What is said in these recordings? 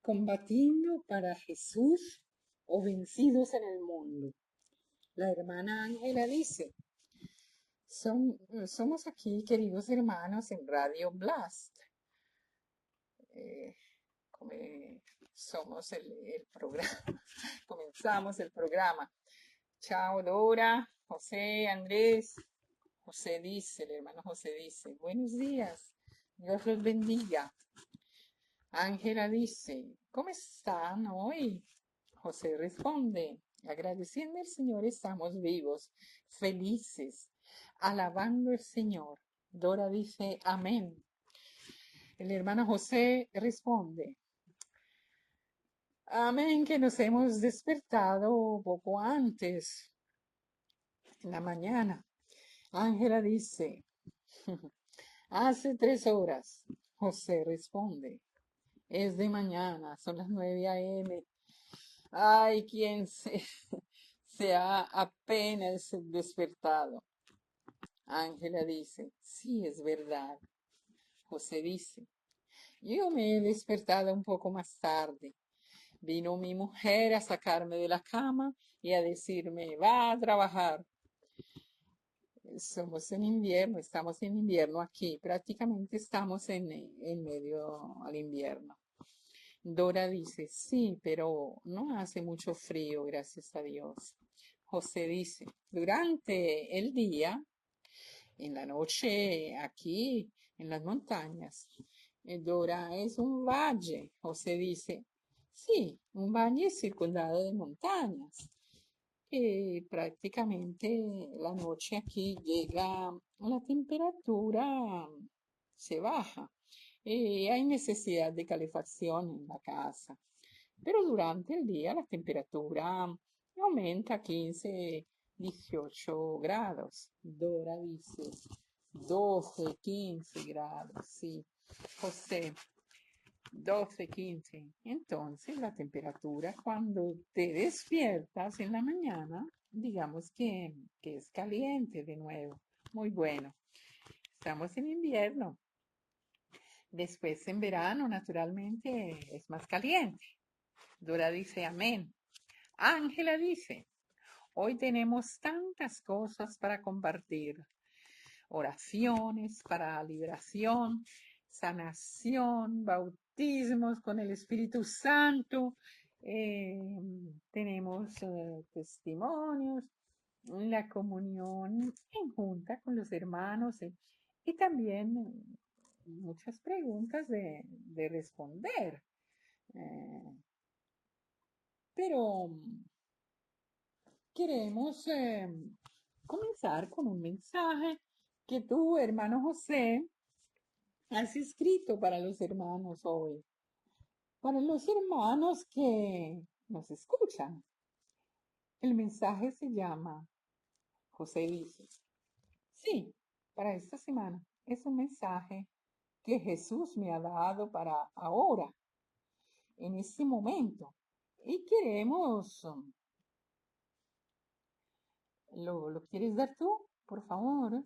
Combatiendo para Jesús o vencidos en el mundo. La hermana Ángela dice, somos aquí, queridos hermanos, en Radio Blast. Eh, somos el programa, comenzamos el programa. Chao, Dora, José, Andrés. José dice, el hermano José dice, buenos días, Dios los bendiga. Ángela dice, ¿cómo están hoy? José responde, agradeciendo al Señor estamos vivos, felices, alabando al Señor. Dora dice, amén. El hermano José responde, amén, que nos hemos despertado poco antes, en la mañana. Ángela dice, hace 3 horas. José responde, es de mañana, son las 9 a.m. Ay, quien se ha apenas despertado. Ángela dice, sí, es verdad. José dice, yo me he despertado un poco más tarde. Vino mi mujer a sacarme de la cama y a decirme, va a trabajar. Somos en invierno, estamos en invierno aquí, prácticamente estamos en medio al invierno. Dora dice, sí, pero no hace mucho frío, gracias a Dios. José dice, durante el día, en la noche, aquí, en las montañas. Dora es un valle. José dice, sí, un valle circundado de montañas. Prácticamente la noche aquí llega, la temperatura se baja. Hay necesidad de calefacción en la casa, pero durante el día la temperatura aumenta a 15, 18 grados. Dora dice 12, 15 grados, sí. José, 12, 15. Entonces la temperatura cuando te despiertas en la mañana, digamos que es caliente de nuevo. Muy bueno. Estamos en invierno. Después en verano, naturalmente, es más caliente. Dora dice amén. Ángela dice, hoy tenemos tantas cosas para compartir. Oraciones para liberación, sanación, bautismos con el Espíritu Santo. Tenemos testimonios, la comunión en junta con los hermanos y también muchas preguntas de responder. Pero queremos comenzar con un mensaje que tú, hermano José, has escrito para los hermanos hoy, para los hermanos que nos escuchan. El mensaje se llama, José dice, sí, para esta semana es un mensaje que Jesús me ha dado para ahora, en este momento. Y queremos, ¿lo quieres dar tú? Por favor.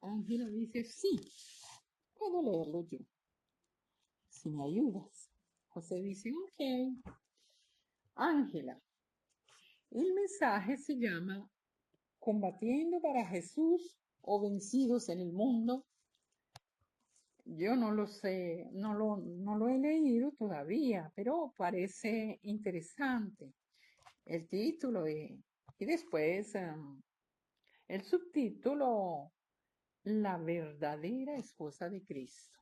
Ángela dice, sí, puedo leerlo yo, si me ayudas. José dice, ok. Ángela, el mensaje se llama Combatiendo para Jesús o Vencidos en el Mundo. Yo no lo sé, no lo he leído todavía, pero parece interesante el título y después el subtítulo, La verdadera esposa de Cristo.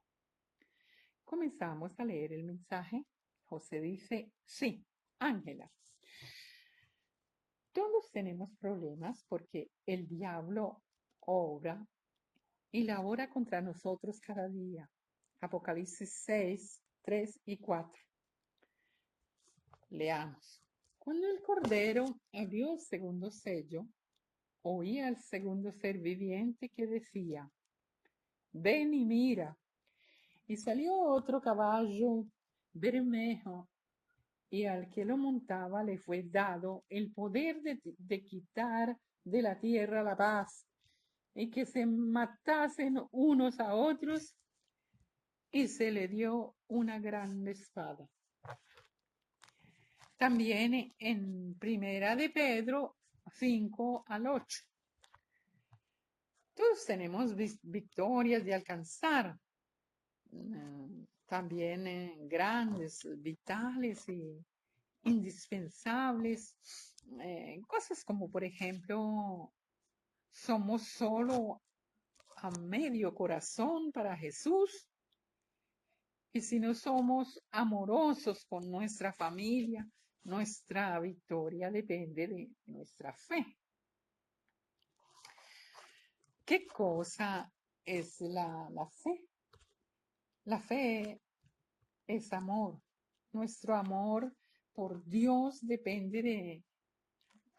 Comenzamos a leer el mensaje. José dice, sí, Ángela. Todos tenemos problemas porque el diablo obra y labora contra nosotros cada día. Apocalipsis 6, 3 y 4. Leamos. Cuando el Cordero abrió el segundo sello, oí al segundo ser viviente que decía, ven y mira. Y salió otro caballo bermejo, y al que lo montaba le fue dado el poder de quitar de la tierra la paz, y que se matasen unos a otros, y se le dio una grande espada. También en Primera de Pedro 5 al 8. Todos tenemos victorias de alcanzar, también grandes, vitales y indispensables. Cosas como, por ejemplo, somos solo a medio corazón para Jesús. Y si no somos amorosos con nuestra familia, nuestra victoria depende de nuestra fe. ¿Qué cosa es la fe? La fe es amor. Nuestro amor por Dios depende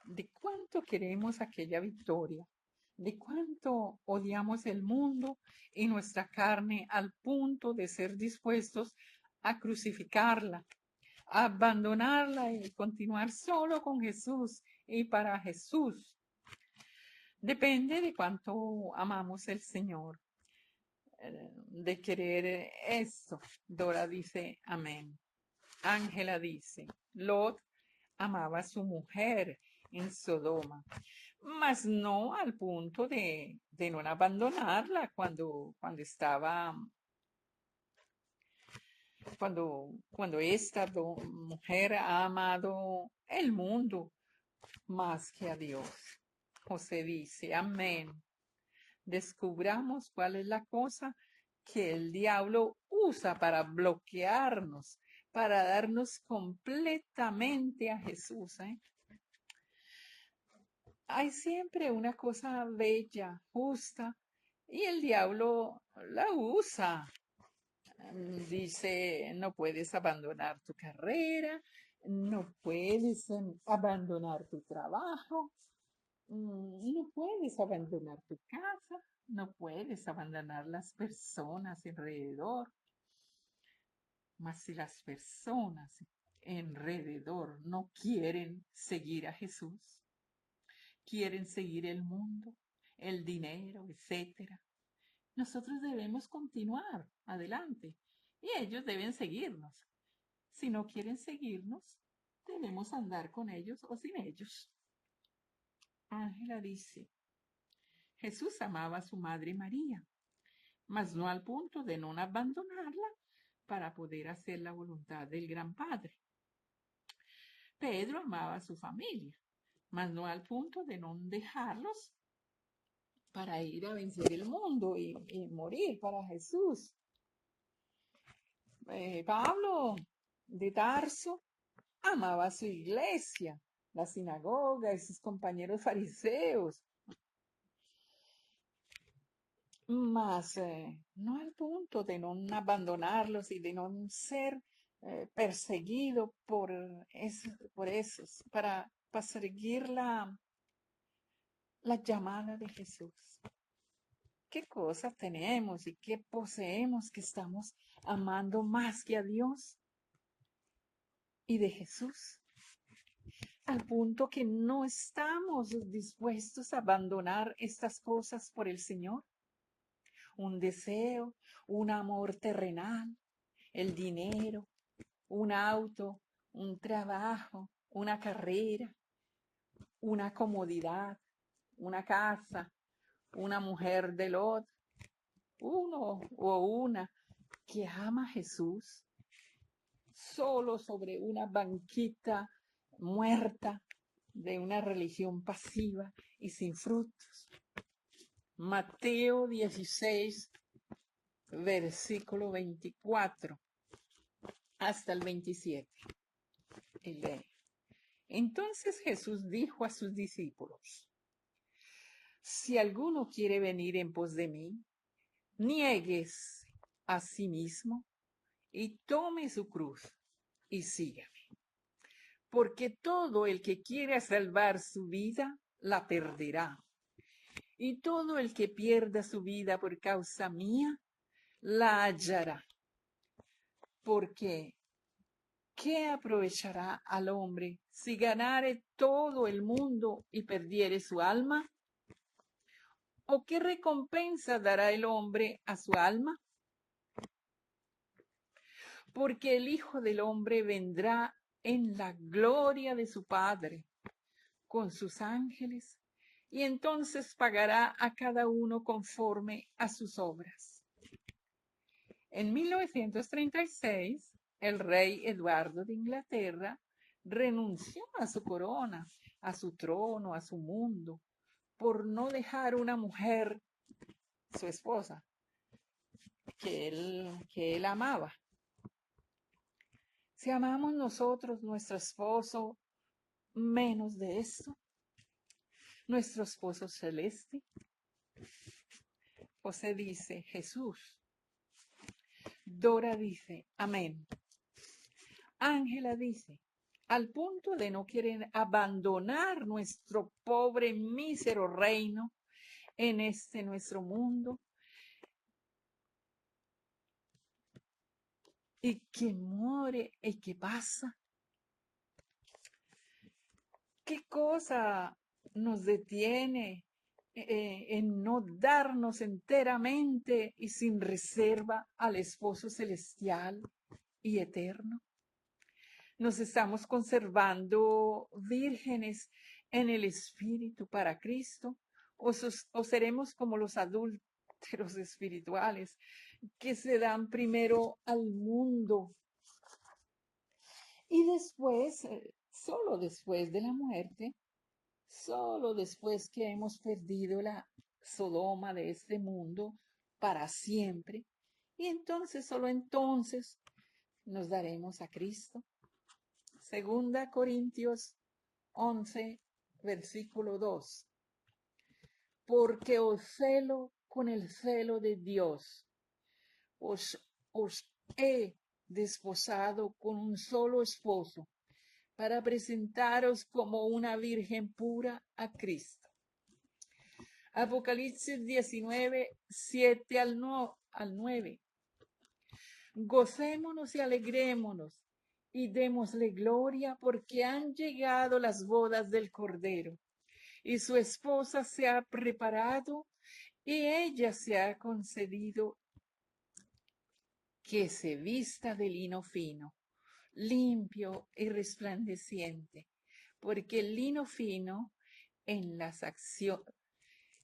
de cuánto queremos aquella victoria, de cuánto odiamos el mundo y nuestra carne al punto de ser dispuestos a crucificarla, a abandonarla y continuar solo con Jesús y para Jesús. Depende de cuánto amamos el Señor, de querer esto. Dora dice amén. Ángela dice, Lot amaba a su mujer en Sodoma, mas no al punto de no abandonarla cuando esta mujer ha amado el mundo más que a Dios. José dice, amén. Descubramos cuál es la cosa que el diablo usa para bloquearnos, para darnos completamente a Jesús. Hay siempre una cosa bella, justa, y el diablo la usa. Dice, no puedes abandonar tu carrera, no puedes abandonar tu trabajo, no puedes abandonar tu casa, no puedes abandonar las personas alrededor. Mas si las personas alrededor no quieren seguir a Jesús, quieren seguir el mundo, el dinero, etcétera, nosotros debemos continuar adelante y ellos deben seguirnos. Si no quieren seguirnos, debemos andar con ellos o sin ellos. Ángela dice, Jesús amaba a su madre María, mas no al punto de no abandonarla para poder hacer la voluntad del gran Padre. Pedro amaba a su familia, mas no al punto de no dejarlos para ir a vencer el mundo y morir para Jesús. Pablo de Tarso amaba a su iglesia, la sinagoga y sus compañeros fariseos, mas no al punto de no abandonarlos y de no ser perseguido por esos, para seguir la llamada de Jesús. ¿Qué cosas tenemos y qué poseemos que estamos amando más que a Dios y de Jesús? Al punto que no estamos dispuestos a abandonar estas cosas por el Señor. Un deseo, un amor terrenal, el dinero, un auto, un trabajo, una carrera, una comodidad, una casa, una mujer de Lot, uno o una que ama a Jesús solo sobre una banquita muerta de una religión pasiva y sin frutos. Mateo 16, versículo 24 hasta el 27. Y lee. Entonces Jesús dijo a sus discípulos, si alguno quiere venir en pos de mí, niegues a sí mismo y tome su cruz y sígame. Porque todo el que quiera salvar su vida, la perderá. Y todo el que pierda su vida por causa mía, la hallará. Porque, ¿qué aprovechará al hombre si ganare todo el mundo y perdiere su alma? ¿O qué recompensa dará el hombre a su alma? Porque el Hijo del Hombre vendrá en la gloria de su Padre con sus ángeles, y entonces pagará a cada uno conforme a sus obras. En 1936, el rey Eduardo de Inglaterra renunció a su corona, a su trono, a su mundo, por no dejar una mujer, su esposa, que él amaba. Si amamos nosotros nuestro esposo menos de esto, nuestro esposo celeste, José dice, Jesús. Dora dice, amén. Ángela dice, al punto de no querer abandonar nuestro pobre, mísero reino en este nuestro mundo, y que muere y que pasa. ¿Qué cosa nos detiene en no darnos enteramente y sin reserva al esposo celestial y eterno? Nos estamos conservando vírgenes en el espíritu para Cristo, o seremos como los adúlteros espirituales que se dan primero al mundo y después, solo después de la muerte, solo después que hemos perdido la Sodoma de este mundo para siempre, y entonces, solo entonces, nos daremos a Cristo. Segunda Corintios 11, versículo 2. Porque os celo con el celo de Dios. Os he desposado con un solo esposo para presentaros como una virgen pura a Cristo. Apocalipsis 19, 7 al 9. Gocémonos y alegrémonos y démosle gloria porque han llegado las bodas del Cordero y su esposa se ha preparado y ella se ha concedido que se vista de lino fino, limpio y resplandeciente, porque el lino fino en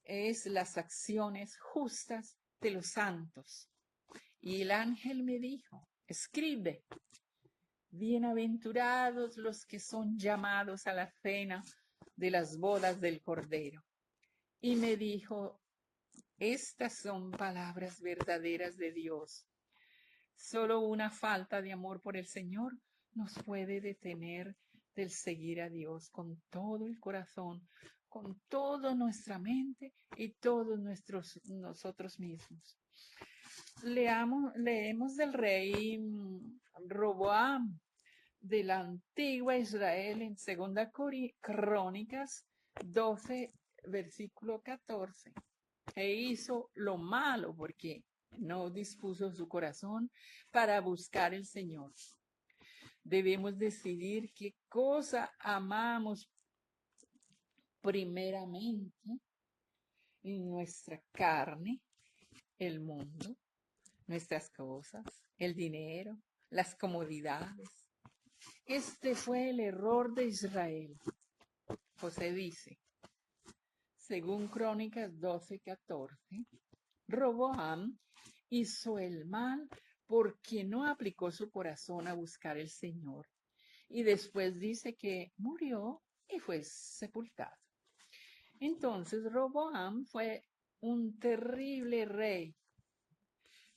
es las acciones justas de los santos. Y el ángel me dijo, escribe, bienaventurados los que son llamados a la cena de las bodas del Cordero. Y me dijo, estas son palabras verdaderas de Dios. Solo una falta de amor por el Señor nos puede detener del seguir a Dios con todo el corazón, con toda nuestra mente y todos nosotros mismos. Leemos del rey Roboam de la antigua Israel en Segunda Crónicas 12, versículo 14. E hizo lo malo porque no dispuso su corazón para buscar el Señor. Debemos decidir qué cosa amamos primeramente en nuestra carne, el mundo, nuestras cosas, el dinero, las comodidades. Este fue el error de Israel. José dice, según Crónicas 12:14, Roboam hizo el mal porque no aplicó su corazón a buscar el Señor. Y después dice que murió y fue sepultado. Entonces Roboam fue un terrible rey.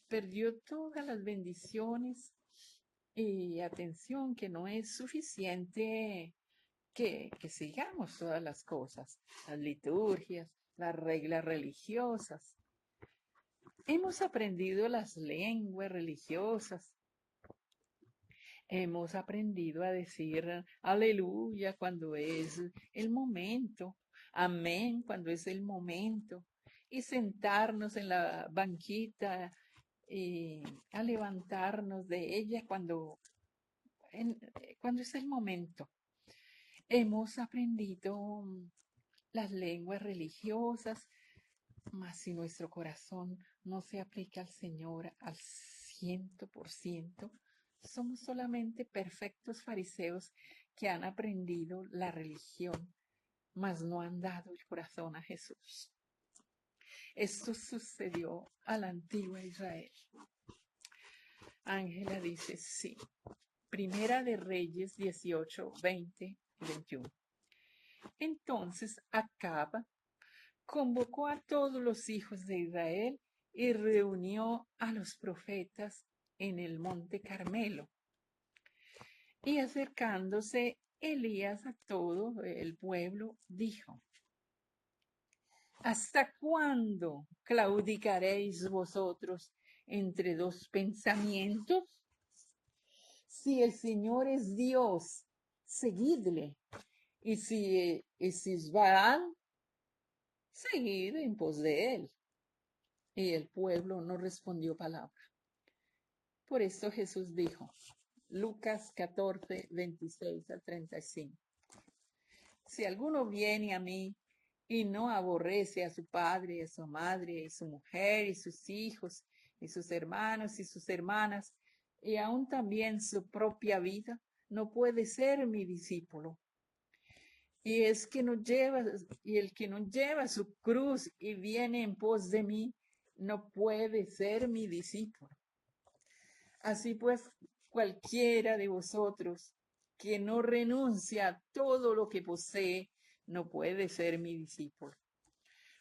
Perdió todas las bendiciones y atención, que no es suficiente que sigamos todas las cosas, las liturgias, las reglas religiosas. Hemos aprendido las lenguas religiosas. Hemos aprendido a decir aleluya cuando es el momento, amén cuando es el momento, y sentarnos en la banquita y a levantarnos de ella cuando es el momento. Hemos aprendido las lenguas religiosas, mas si nuestro corazón no se aplica al Señor al 100%, Somos solamente perfectos fariseos que han aprendido la religión, mas no han dado el corazón a Jesús. Esto sucedió a la antigua Israel. Ángela dice sí. Primera de Reyes 18, 20 y 21. Entonces Acab convocó a todos los hijos de Israel y reunió a los profetas en el monte Carmelo. Y acercándose Elías a todo el pueblo, dijo: ¿Hasta cuándo claudicaréis vosotros entre dos pensamientos? Si el Señor es Dios, seguidle. Y si es Baal, seguid en pos de él. Y el pueblo no respondió palabra. Por esto Jesús dijo, Lucas 14, 26 al 35. Si alguno viene a mí y no aborrece a su padre, a su madre, a su mujer, y sus hijos, y sus hermanos y sus hermanas, y aún también su propia vida, no puede ser mi discípulo. Y el que no lleva su cruz y viene en pos de mí, no puede ser mi discípulo. Así pues, cualquiera de vosotros que no renuncia a todo lo que posee, no puede ser mi discípulo.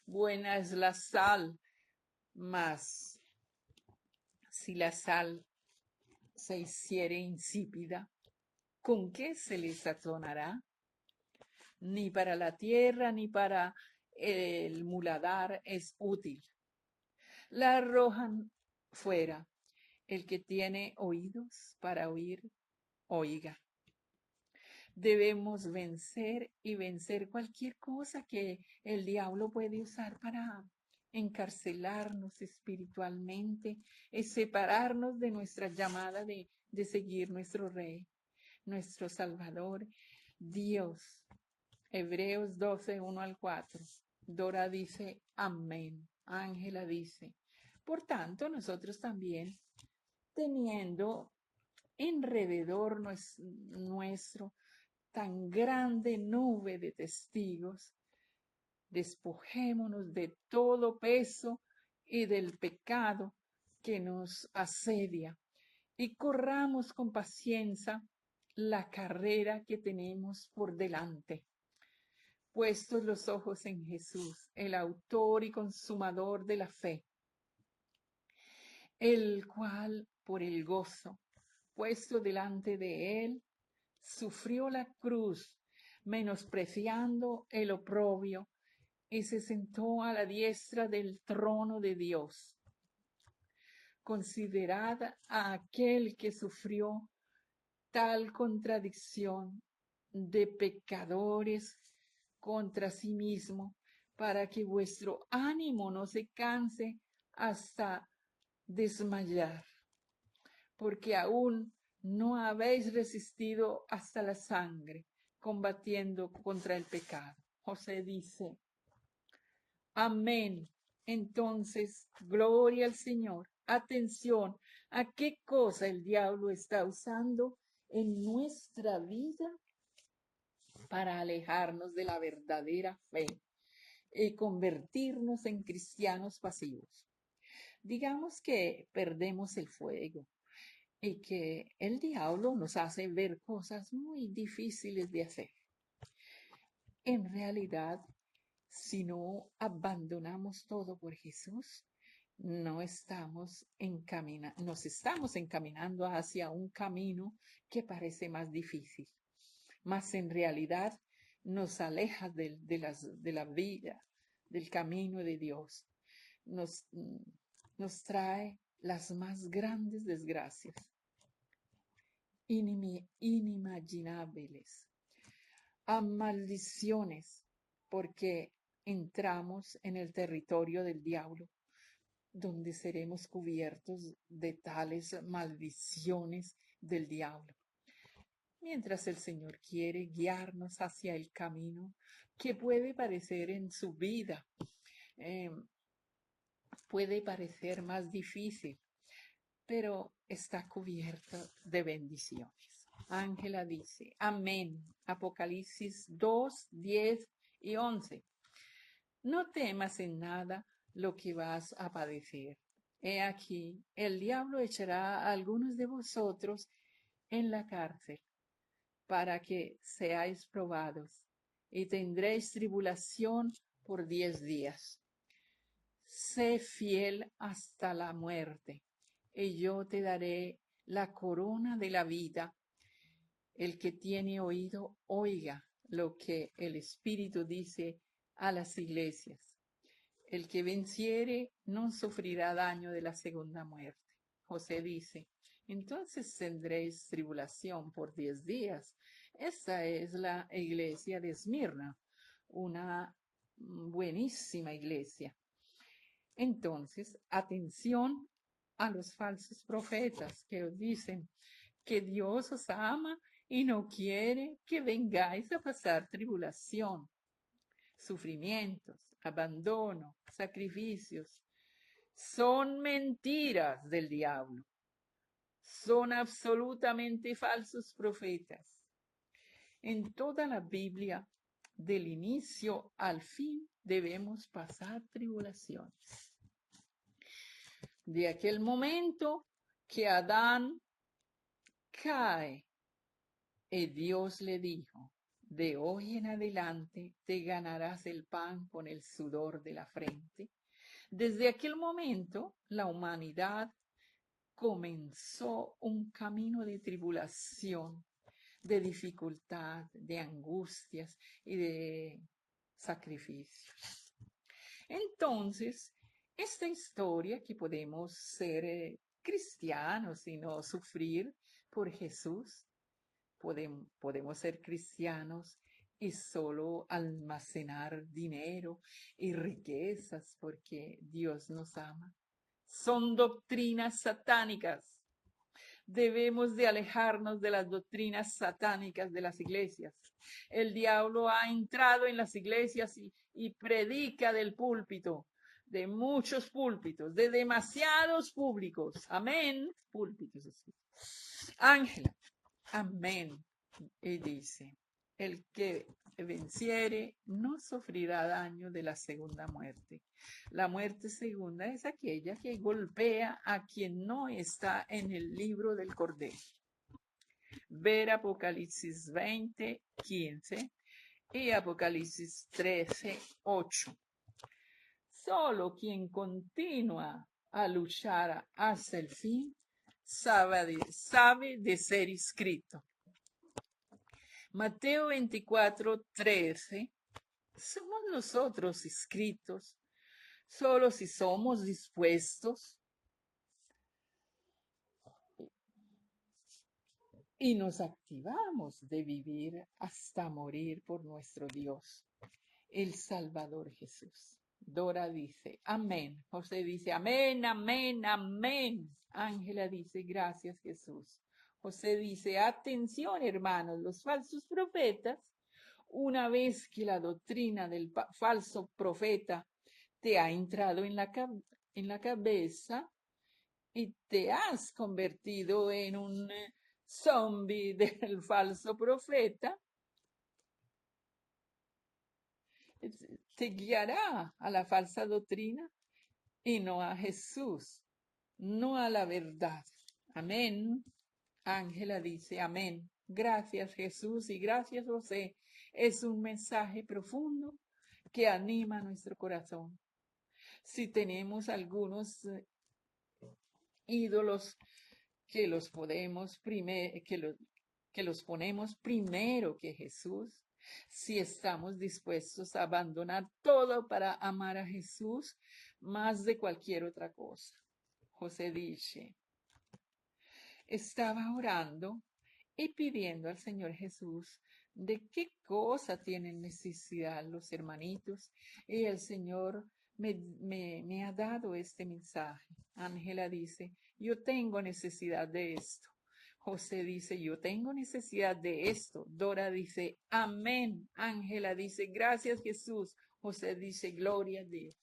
Buena es la sal, mas si la sal se hiciere insípida, ¿con qué se le sazonará? Ni para la tierra ni para el muladar es útil. La arrojan fuera. El que tiene oídos para oír, oiga. Debemos vencer y vencer cualquier cosa que el diablo puede usar para encarcelarnos espiritualmente, es separarnos de nuestra llamada de seguir nuestro Rey, nuestro Salvador, Dios. Hebreos 12, 1 al 4. Dora dice, amén. Ángela dice, por tanto, nosotros también, teniendo alrededor nuestro tan grande nube de testigos, despojémonos de todo peso y del pecado que nos asedia y corramos con paciencia la carrera que tenemos por delante. Puestos los ojos en Jesús, el autor y consumador de la fe, el cual por el gozo puesto delante de él, sufrió la cruz, menospreciando el oprobio, y se sentó a la diestra del trono de Dios. Considerad a aquel que sufrió tal contradicción de pecadores contra sí mismo, para que vuestro ánimo no se canse hasta desmayar, porque aún no habéis resistido hasta la sangre, combatiendo contra el pecado. José dice, amén. Entonces, gloria al Señor. Atención a qué cosa el diablo está usando en nuestra vida para alejarnos de la verdadera fe y convertirnos en cristianos pasivos. Digamos que perdemos el fuego y que el diablo nos hace ver cosas muy difíciles de hacer. En realidad, si no abandonamos todo por Jesús, nos estamos encaminando hacia un camino que parece más difícil, mas en realidad nos aleja de la vida, del camino de Dios. Nos trae las más grandes desgracias, inimaginables, a maldiciones, porque entramos en el territorio del diablo, donde seremos cubiertos de tales maldiciones del diablo. Mientras el Señor quiere guiarnos hacia el camino que puede parecer en su vida, puede parecer más difícil, pero está cubierto de bendiciones. Ángela dice, amén. Apocalipsis 2, 10 y 11. No temas en nada lo que vas a padecer. He aquí, el diablo echará a algunos de vosotros en la cárcel para que seáis probados y tendréis tribulación por 10 días. Sé fiel hasta la muerte, y yo te daré la corona de la vida. El que tiene oído, oiga lo que el Espíritu dice a las iglesias. El que venciere no sufrirá daño de la segunda muerte. José dice, entonces tendréis tribulación por 10 días. Esta es la iglesia de Esmirna, una buenísima iglesia. Entonces, atención a los falsos profetas que os dicen que Dios os ama y no quiere que vengáis a pasar tribulación, sufrimientos, abandono, sacrificios. Son mentiras del diablo. Son absolutamente falsos profetas. En toda la Biblia, del inicio al fin, debemos pasar tribulaciones. De aquel momento que Adán cae, y Dios le dijo, de hoy en adelante te ganarás el pan con el sudor de la frente. Desde aquel momento, la humanidad comenzó un camino de tribulación, de dificultad, de angustias y de sacrificios. Entonces, esta historia que podemos ser cristianos y no sufrir por Jesús, podemos ser cristianos y solo almacenar dinero y riquezas porque Dios nos ama. Son doctrinas satánicas. Debemos de alejarnos de las doctrinas satánicas de las iglesias. El diablo ha entrado en las iglesias y predica del púlpito, de muchos púlpitos, de demasiados públicos. Amén. Púlpitos. Ángela. Amén. Y dice, el que venciere no sufrirá daño de la segunda muerte. La muerte segunda es aquella que golpea a quien no está en el libro del Cordero. Ver Apocalipsis 20, 15 y Apocalipsis 13, 8. Solo quien continúa a luchar hasta el fin sabe de ser inscrito. Mateo 24, 13. Somos nosotros inscritos solo si somos dispuestos y nos activamos de vivir hasta morir por nuestro Dios, el Salvador Jesús. Dora dice, amén. José dice, amén, amén, amén. Ángela dice, gracias Jesús. José dice, atención hermanos, los falsos profetas, una vez que la doctrina del falso profeta te ha entrado en la cabeza y te has convertido en un zombie del falso profeta, te guiará a la falsa doctrina y no a Jesús, no a la verdad. Amén. Ángela dice, amén. Gracias Jesús y gracias José. Es un mensaje profundo que anima nuestro corazón. Si tenemos algunos ídolos que los ponemos primero que Jesús, si estamos dispuestos a abandonar todo para amar a Jesús más de cualquier otra cosa. José dice, estaba orando y pidiendo al Señor Jesús de qué cosa tienen necesidad los hermanitos, y el Señor me ha dado este mensaje. Ángela dice, yo tengo necesidad de esto. José dice, yo tengo necesidad de esto. Dora dice, amén. Ángela dice, gracias Jesús. José dice, gloria a Dios.